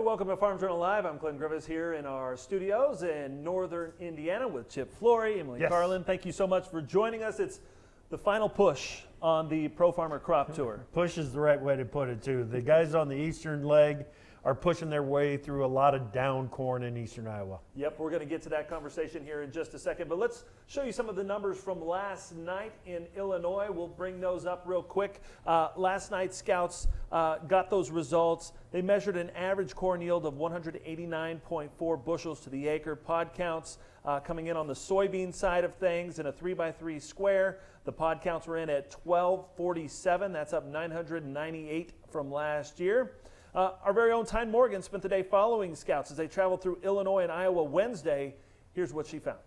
Welcome to Farm Journal Live. I'm Glenn Griffiths here in our studios in northern Indiana with Chip Flory, Emily Carlin. Thank you so much for joining us. It's the final push on the Pro Farmer Crop Tour. Push is the right way to put it, too. The guys on the eastern leg are pushing their way through a lot of down corn in eastern Iowa. Yep, we're going to get to that conversation here in just a second, but let's show you some of the numbers from last night in Illinois. We'll bring those up real quick. Last night, scouts got those results. They measured an average corn yield of 189.4 bushels to the acre. Pod counts coming in on the soybean side of things in a 3x3 square. The pod counts were in at 1247. That's up 998 from last year. Our very own Tyne Morgan spent the day following scouts as they traveled through Illinois and Iowa Wednesday. Here's what she found.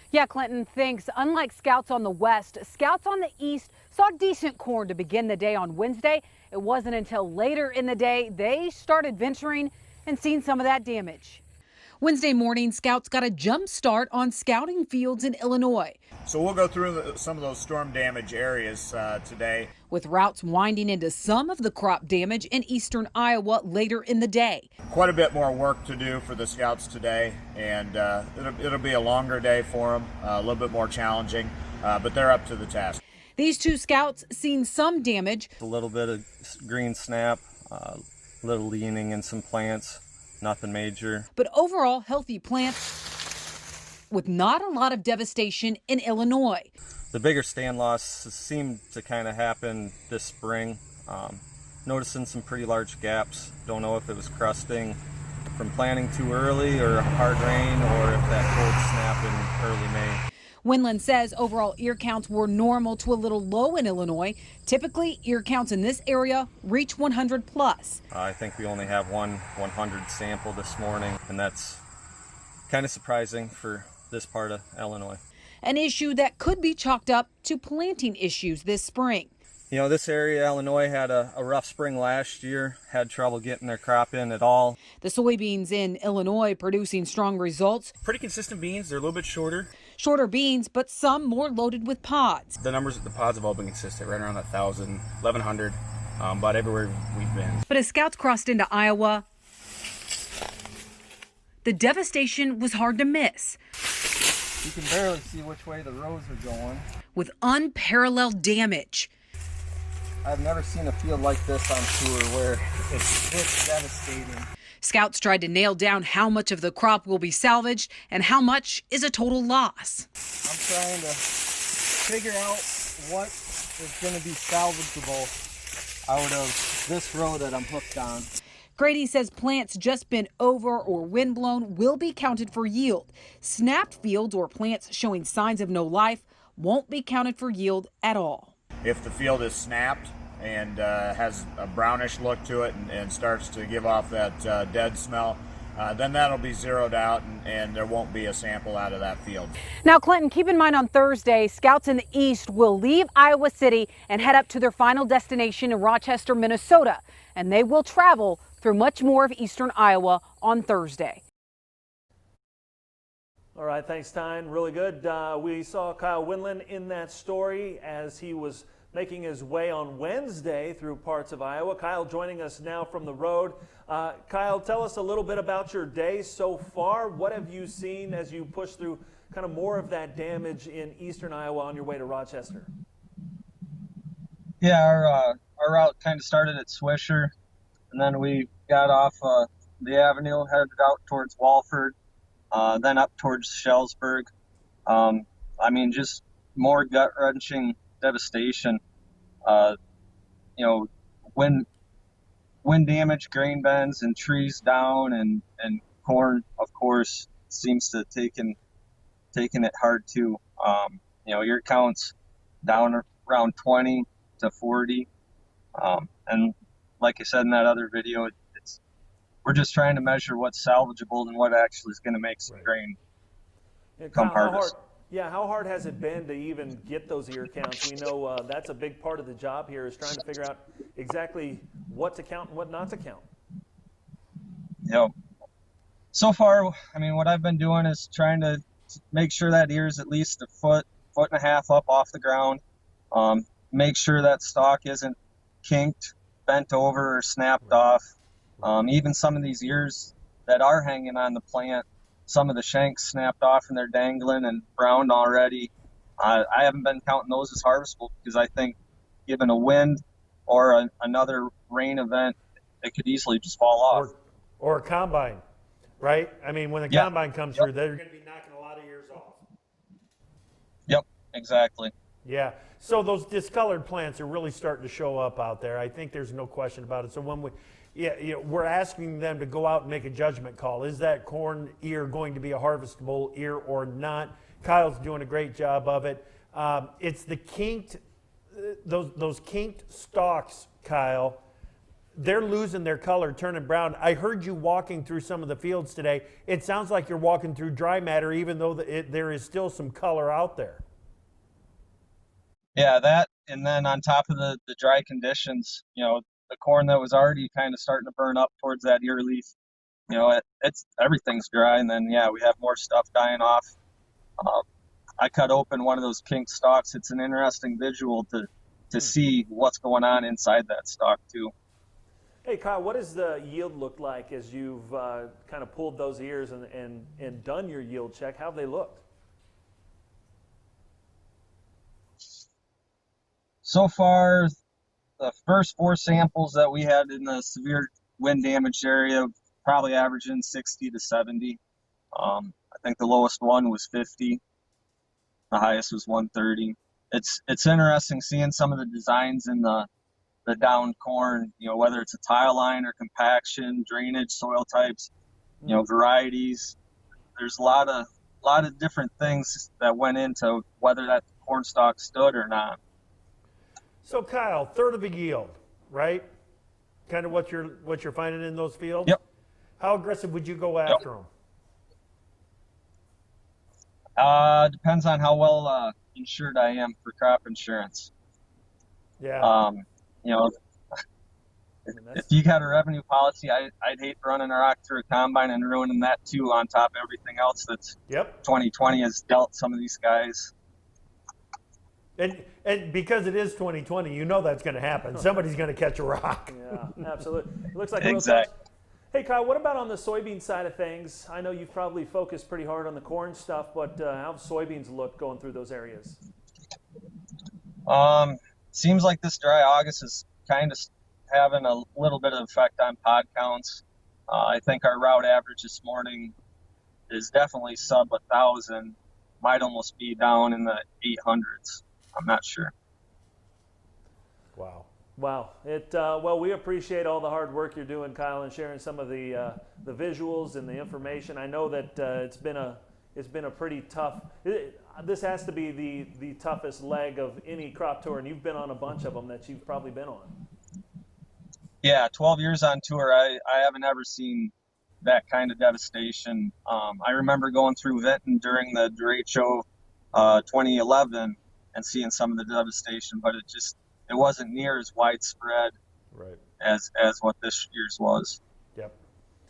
Yeah, Clinton, thanks. Unlike scouts on the west, scouts on the east saw decent corn to begin the day on Wednesday. It wasn't until later in the day they started venturing and seen some of that damage. Wednesday morning, scouts got a jump start on scouting fields in Illinois. So we'll go through some of those storm damage areas today, with routes winding into some of the crop damage in eastern Iowa later in the day. Quite a bit more work to do for the scouts today, and it'll be a longer day for them, a little bit more challenging, but they're up to the task. These two scouts seen some damage. A little bit of green snap, little leaning in some plants, nothing major. But overall healthy plants with not a lot of devastation in Illinois. The bigger stand loss seemed to kind of happen this spring. Noticing some pretty large gaps. Don't know if it was crusting from planting too early or hard rain, or if that cold snap in early May. Windland says overall ear counts were normal to a little low in Illinois. Typically, ear counts in this area reach 100 plus. I think we only have one 100 sample this morning, and that's kind of surprising for this part of Illinois. An issue that could be chalked up to planting issues this spring. You know, this area, Illinois, had a rough spring last year, had trouble getting their crop in at all. The soybeans in Illinois producing strong results. Pretty consistent beans. They're a little bit shorter. Shorter beans, but some more loaded with pods. The numbers of the pods have all been consistent, right around 1,000, 1,100, about everywhere we've been. But as scouts crossed into Iowa, the devastation was hard to miss. You can barely see which way the rows are going. With unparalleled damage. I've never seen a field like this on tour where it's this devastating. Scouts tried to nail down how much of the crop will be salvaged and how much is a total loss. I'm trying to figure out what is going to be salvageable out of this row that I'm hooked on. Grady says plants just bent over or windblown will be counted for yield. Snapped fields or plants showing signs of no life won't be counted for yield at all. If the field is snapped and has a brownish look to it and starts to give off that dead smell, then that'll be zeroed out and there won't be a sample out of that field. Now, Clinton, keep in mind on Thursday, scouts in the east will leave Iowa City and head up to their final destination in Rochester, Minnesota, and they will travel through much more of eastern Iowa on Thursday. All right, thanks, Tyne. Really good. We saw Kyle Windland in that story as he was making his way on Wednesday through parts of Iowa. Kyle joining us now from the road. Kyle, tell us a little bit about your day so far. What have you seen as you push through kind of more of that damage in eastern Iowa on your way to Rochester? Yeah, our route kind of started at Swisher, and then we got off the avenue, headed out towards Walford, then up towards Shellsburg. I mean, just more gut-wrenching devastation. You know, wind damage, grain bends, and trees down, and corn, of course, seems to taken it hard too. You know, ear counts down around 20 to 40, and like I said in that other video, we're just trying to measure what's salvageable and what actually is going to make some grain come harvest. How hard has it been to even get those ear counts? We know that's a big part of the job here, is trying to figure out exactly what to count and what not to count. Yep. So far, I mean, what I've been doing is trying to make sure that ear is at least a foot and a half up off the ground. Make sure that stalk isn't kinked, bent over, or snapped off. Even some of these ears that are hanging on the plant, some of the shanks snapped off and they're dangling and browned already. I haven't been counting those as harvestable because I think given a wind or another rain event, it could easily just fall off. Or a combine, right? I mean, when the combine comes through, they're going to be knocking a lot of ears off. Yep, exactly. Yeah. So those discolored plants are really starting to show up out there. I think there's no question about it. So when we're asking them to go out and make a judgment call. Is that corn ear going to be a harvestable ear or not? Kyle's doing a great job of it. It's the kinked, those kinked stalks, Kyle. They're losing their color, turning brown. I heard you walking through some of the fields today. It sounds like you're walking through dry matter, even though there is still some color out there. Yeah, that, and then on top of the dry conditions, the corn that was already kind of starting to burn up towards that ear leaf, everything's dry, and then we have more stuff dying off. I cut open one of those kinked stalks. It's an interesting visual to see what's going on inside that stalk too. Hey, Kyle, what does the yield look like as you've kind of pulled those ears and done your yield check? How have they looked? So far, the first 4 samples that we had in the severe wind damaged area, probably averaging 60 to 70. I think the lowest one was 50. The highest was 130. It's interesting seeing some of the designs in the downed corn, whether it's a tile line or compaction, drainage, soil types, varieties. There's a lot of different things that went into whether that corn stalk stood or not. So Kyle, third of a yield, right? Kind of what you're finding in those fields? Yep. How aggressive would you go after them? Depends on how well insured I am for crop insurance. Yeah. If you got a revenue policy, I'd hate running a rock through a combine and ruining that too on top of everything else that's 2020 has dealt some of these guys. And because it is 2020, that's going to happen. Somebody's going to catch a rock. Yeah, absolutely. It looks like exactly. Hey, Kyle, what about on the soybean side of things? I know you've probably focused pretty hard on the corn stuff, but how have soybeans look going through those areas? Seems like this dry August is kind of having a little bit of effect on pod counts. I think our route average this morning is definitely sub 1,000. Might almost be down in the 800s. I'm not sure. Wow. Well, we appreciate all the hard work you're doing, Kyle, and sharing some of the visuals and the information. I know that it's been a pretty tough. This has to be the toughest leg of any crop tour, and you've been on a bunch of them that you've probably been on. Yeah, 12 years on tour. I haven't ever seen that kind of devastation. I remember going through Vinton during the Drought show 2011 and seeing some of the devastation, but it wasn't near as widespread as what this year's was. Yep.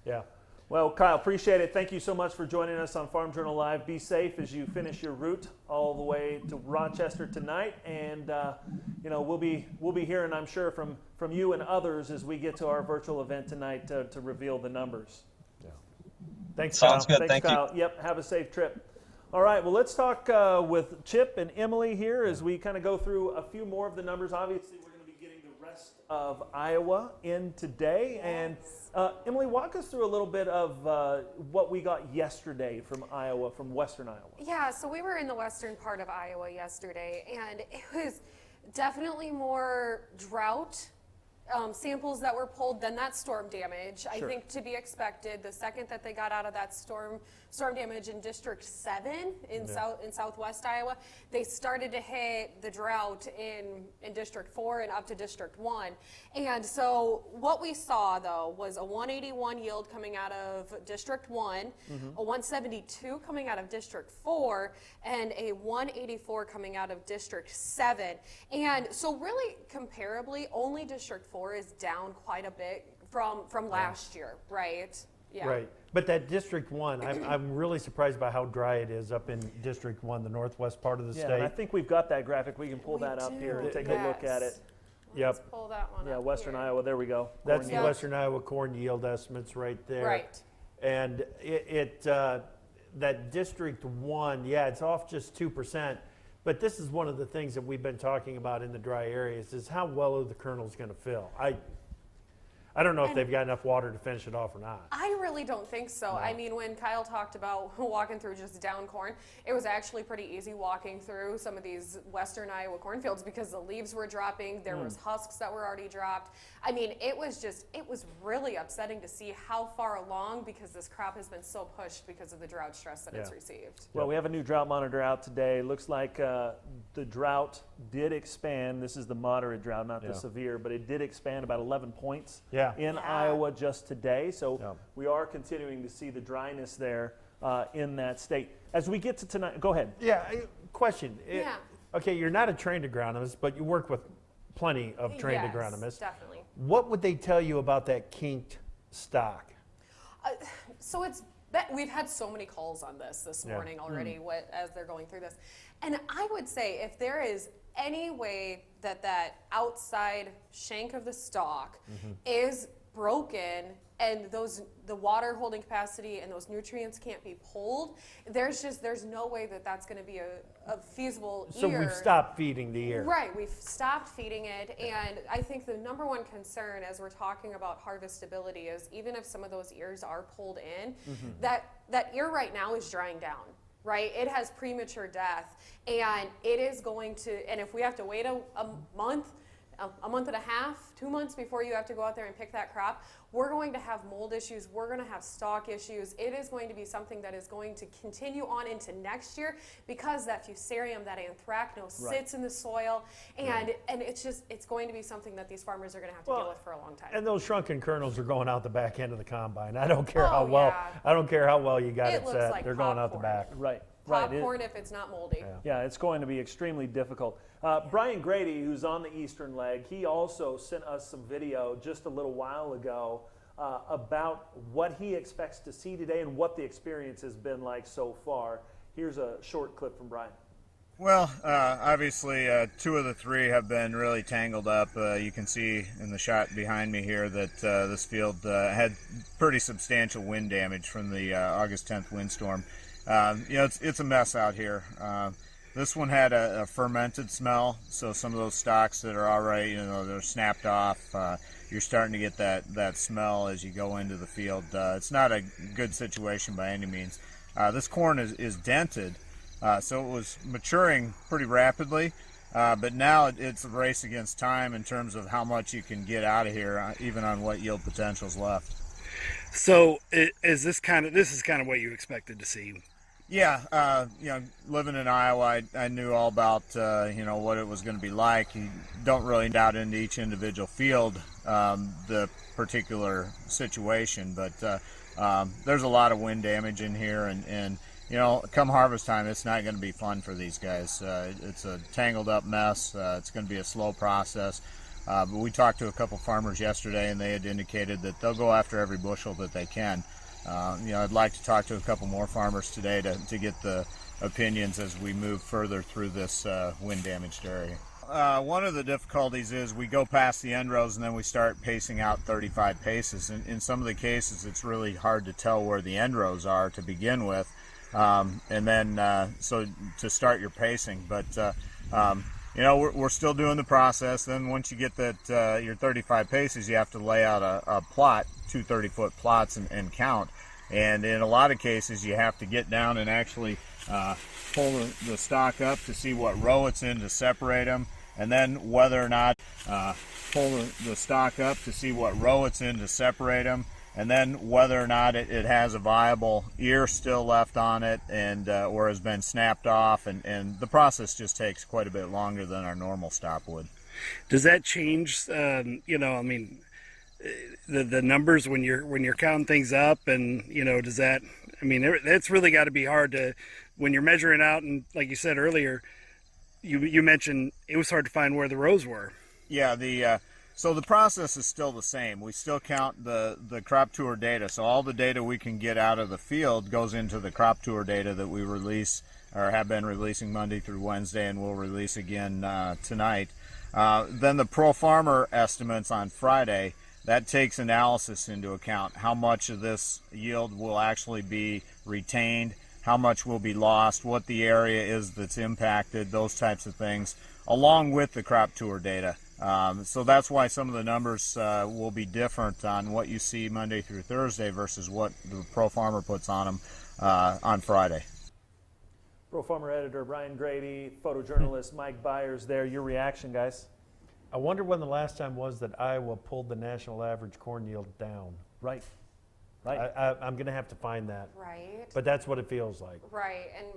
Yeah. Well, Kyle, appreciate it. Thank you so much for joining us on Farm Journal Live. Be safe as you finish your route all the way to Rochester tonight, and we'll be hearing, I'm sure, from you and others as we get to our virtual event tonight to reveal the numbers. Yeah. Thanks, Sounds Kyle. good. Thanks, Thank Kyle. you. Yep. Have a safe trip. All right. Well, let's talk with Chip and Emily here as we kind of go through a few more of the numbers. Obviously, we're going to be getting the rest of Iowa in today. And Emily, walk us through a little bit of what we got yesterday from Iowa, from Western Iowa. Yeah, so we were in the western part of Iowa yesterday, and it was definitely more drought samples that were pulled than that storm damage. I think to be expected. The second that they got out of that storm damage in District 7 in southwest Iowa, they started to hit the drought in District 4 and up to District 1. And so what we saw, though, was a 181 yield coming out of District 1, a 172 coming out of District 4, and a 184 coming out of District 7. And so really comparably, only District 4 is down quite a bit from last year, right? Yeah. Right. But that District 1, I'm really surprised by how dry it is up in District 1, the northwest part of the state. And I think we've got that graphic. We can pull that up here and take a look at it. Yep. Let's pull that one Yeah, up Western here. Iowa, there we go. That's Corn the yield. Western Iowa corn yield estimates right there. Right. And that District 1, yeah, it's off just 2%. But this is one of the things that we've been talking about in the dry areas is how well are the kernels going to fill. I don't know if they've got enough water to finish it off or not. I really don't think so. I mean, when Kyle talked about walking through just down corn, it was actually pretty easy walking through some of these Western Iowa cornfields because the leaves were dropping. There was husks that were already dropped. I mean, it was really upsetting to see how far along, because this crop has been so pushed because of the drought stress that it's received. Well, we have a new drought monitor out today. Looks like the drought did expand. This is the moderate drought, not the severe, but it did expand about 11 points in Iowa just today. So we are continuing to see the dryness there in that state. As we get to tonight, go ahead. Yeah, question. Yeah. Okay, you're not a trained agronomist, but you work with plenty of trained Yes, agronomists. definitely. What would they tell you about that kinked stock? So we've had so many calls on this morning already as they're going through this. And I would say if there is any way that outside shank of the stalk is broken and the water holding capacity and those nutrients can't be pulled, there's no way that's going to be a feasible ear. So we've stopped feeding the ear. Right, we've stopped feeding it, and I think the number one concern as we're talking about harvestability is even if some of those ears are pulled in, that ear right now is drying down. Right, it has premature death, and it is going to. And if we have to wait a month and a half, 2 months before you have to go out there and pick that crop, we're going to have mold issues. We're going to have stalk issues. It is going to be something that is going to continue on into next year because that fusarium, that anthracnose, sits in the soil, and it's going to be something that these farmers are going to have to deal with for a long time. And those shrunken kernels are going out the back end of the combine. I don't care how well you got it looks set. like They're going out the popcorn. back. Right. Popcorn if it's not moldy. Yeah, it's going to be extremely difficult. Brian Grady, who's on the eastern leg, he also sent us some video just a little while ago about what he expects to see today and what the experience has been like so far. Here's a short clip from Brian. Well, obviously, 2 of the 3 have been really tangled up. You can see in the shot behind me here that this field had pretty substantial wind damage from the August 10th windstorm. It's a mess out here. This one had a fermented smell, so some of those stalks that are already, they're snapped off. You're starting to get that smell as you go into the field. It's not a good situation by any means. This corn is dented, so it was maturing pretty rapidly, but now it's a race against time in terms of how much you can get out of here, even on what yield potential's left. So is this kind of what you expected to see? Yeah, living in Iowa, I knew all about, what it was going to be like. You don't really doubt into each individual field the particular situation, but there's a lot of wind damage in here, and come harvest time, it's not going to be fun for these guys. It's a tangled up mess. It's going to be a slow process. But we talked to a couple farmers yesterday, and they had indicated that they'll go after every bushel that they can. I'd like to talk to a couple more farmers today to get the opinions as we move further through this wind damaged area. One of the difficulties is we go past the end rows and then we start pacing out 35 paces. In some of the cases, it's really hard to tell where the end rows are to begin with, and then so to start your pacing. But we're still doing the process. Then once you get that your 35 paces, you have to lay out a plot, 2 30-foot plots, and count. And in a lot of cases, you have to get down and actually pull the stalk up to see what row it's in to separate them, and then whether or not pull the stalk up to see what row it's in to separate them, and then whether or not it has a viable ear still left on it and or has been snapped off, and the process just takes quite a bit longer than our normal stop would. Does that change, the numbers when you're counting things up, and does that, that's really got to be hard to, when you're measuring out, and like you said earlier, you mentioned it was hard to find where the rows were. Yeah, so the process is still the same. We still count the crop tour data. So all the data we can get out of the field goes into the crop tour data that we release, or have been releasing Monday through Wednesday, and we'll release again tonight. Then the Pro Farmer estimates on Friday, that takes analysis into account. How much of this yield will actually be retained, how much will be lost, what the area is that's impacted, those types of things, along with the crop tour data. So that's why some of the numbers will be different on what you see Monday through Thursday versus what the Pro Farmer puts on them on Friday. Pro Farmer editor Brian Grady, photojournalist Mike Byers there. Your reaction, guys? I wonder when the last time was that Iowa pulled the national average corn yield down. Right. I'm going to have to find that. Right. But that's what it feels like. Right. And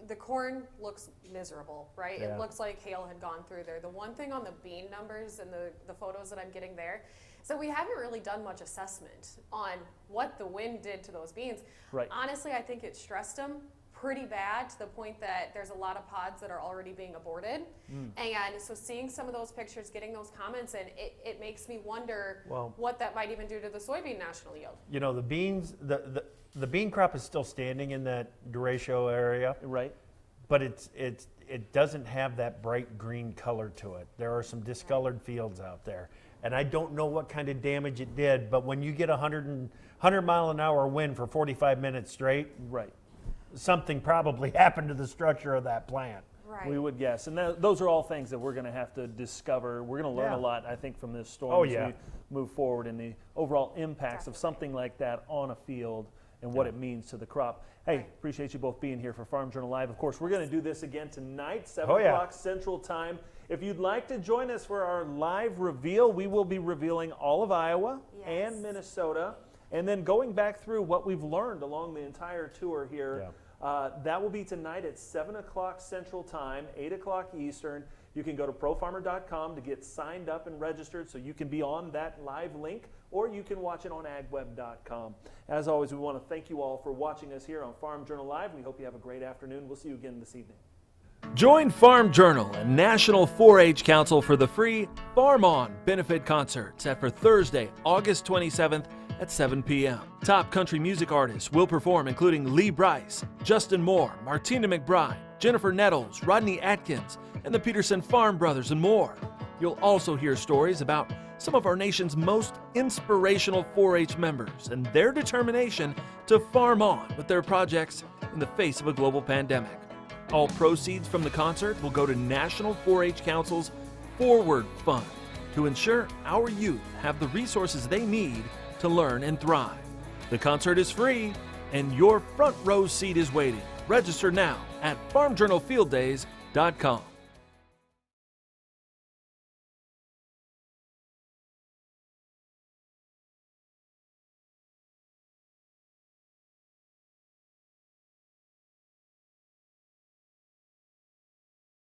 the corn looks miserable, right? Yeah. It looks like hail had gone through there. The one thing on the bean numbers and the photos that I'm getting there, so we haven't really done much assessment on what the wind did to those beans. Right. Honestly, I think it stressed them pretty bad to the point that there's a lot of pods that are already being aborted. And so seeing some of those pictures, getting those comments in, it makes me wonder what that might even do to the soybean national yield. You know, the beans, the bean crop is still standing in that derecho area. Right. But it doesn't have that bright green color to it. There are some discolored fields out there. And I don't know what kind of damage it did, but when you get 100 mile an hour wind for 45 minutes straight, right, something probably happened to the structure of that plant. Right. We would guess. And those are all things that we're going to have to discover. We're going to learn a lot, I think, from this storm as we move forward in the overall impacts of something like that on a field and what it means to the crop. Hey, appreciate you both being here for Farm Journal Live. Of course, we're going to do this again tonight, 7 o'clock Central Time. If you'd like to join us for our live reveal, we will be revealing all of Iowa and Minnesota. And then going back through what we've learned along the entire tour here, that will be tonight at 7 o'clock Central Time, 8 o'clock Eastern. You can go to profarmer.com to get signed up and registered so you can be on that live link, or you can watch it on agweb.com. As always, we want to thank you all for watching us here on Farm Journal Live. We hope you have a great afternoon. We'll see you again this evening. Join Farm Journal and National 4-H Council for the free Farm On benefit concert set for Thursday, August 27th at 7 p.m. Top country music artists will perform, including Lee Brice, Justin Moore, Martina McBride, Jennifer Nettles, Rodney Atkins, and the Peterson Farm Brothers, and more. You'll also hear stories about some of our nation's most inspirational 4-H members and their determination to farm on with their projects in the face of a global pandemic. All proceeds from the concert will go to National 4-H Council's Forward Fund to ensure our youth have the resources they need to learn and thrive. The concert is free, and your front row seat is waiting. Register now at farmjournalfielddays.com.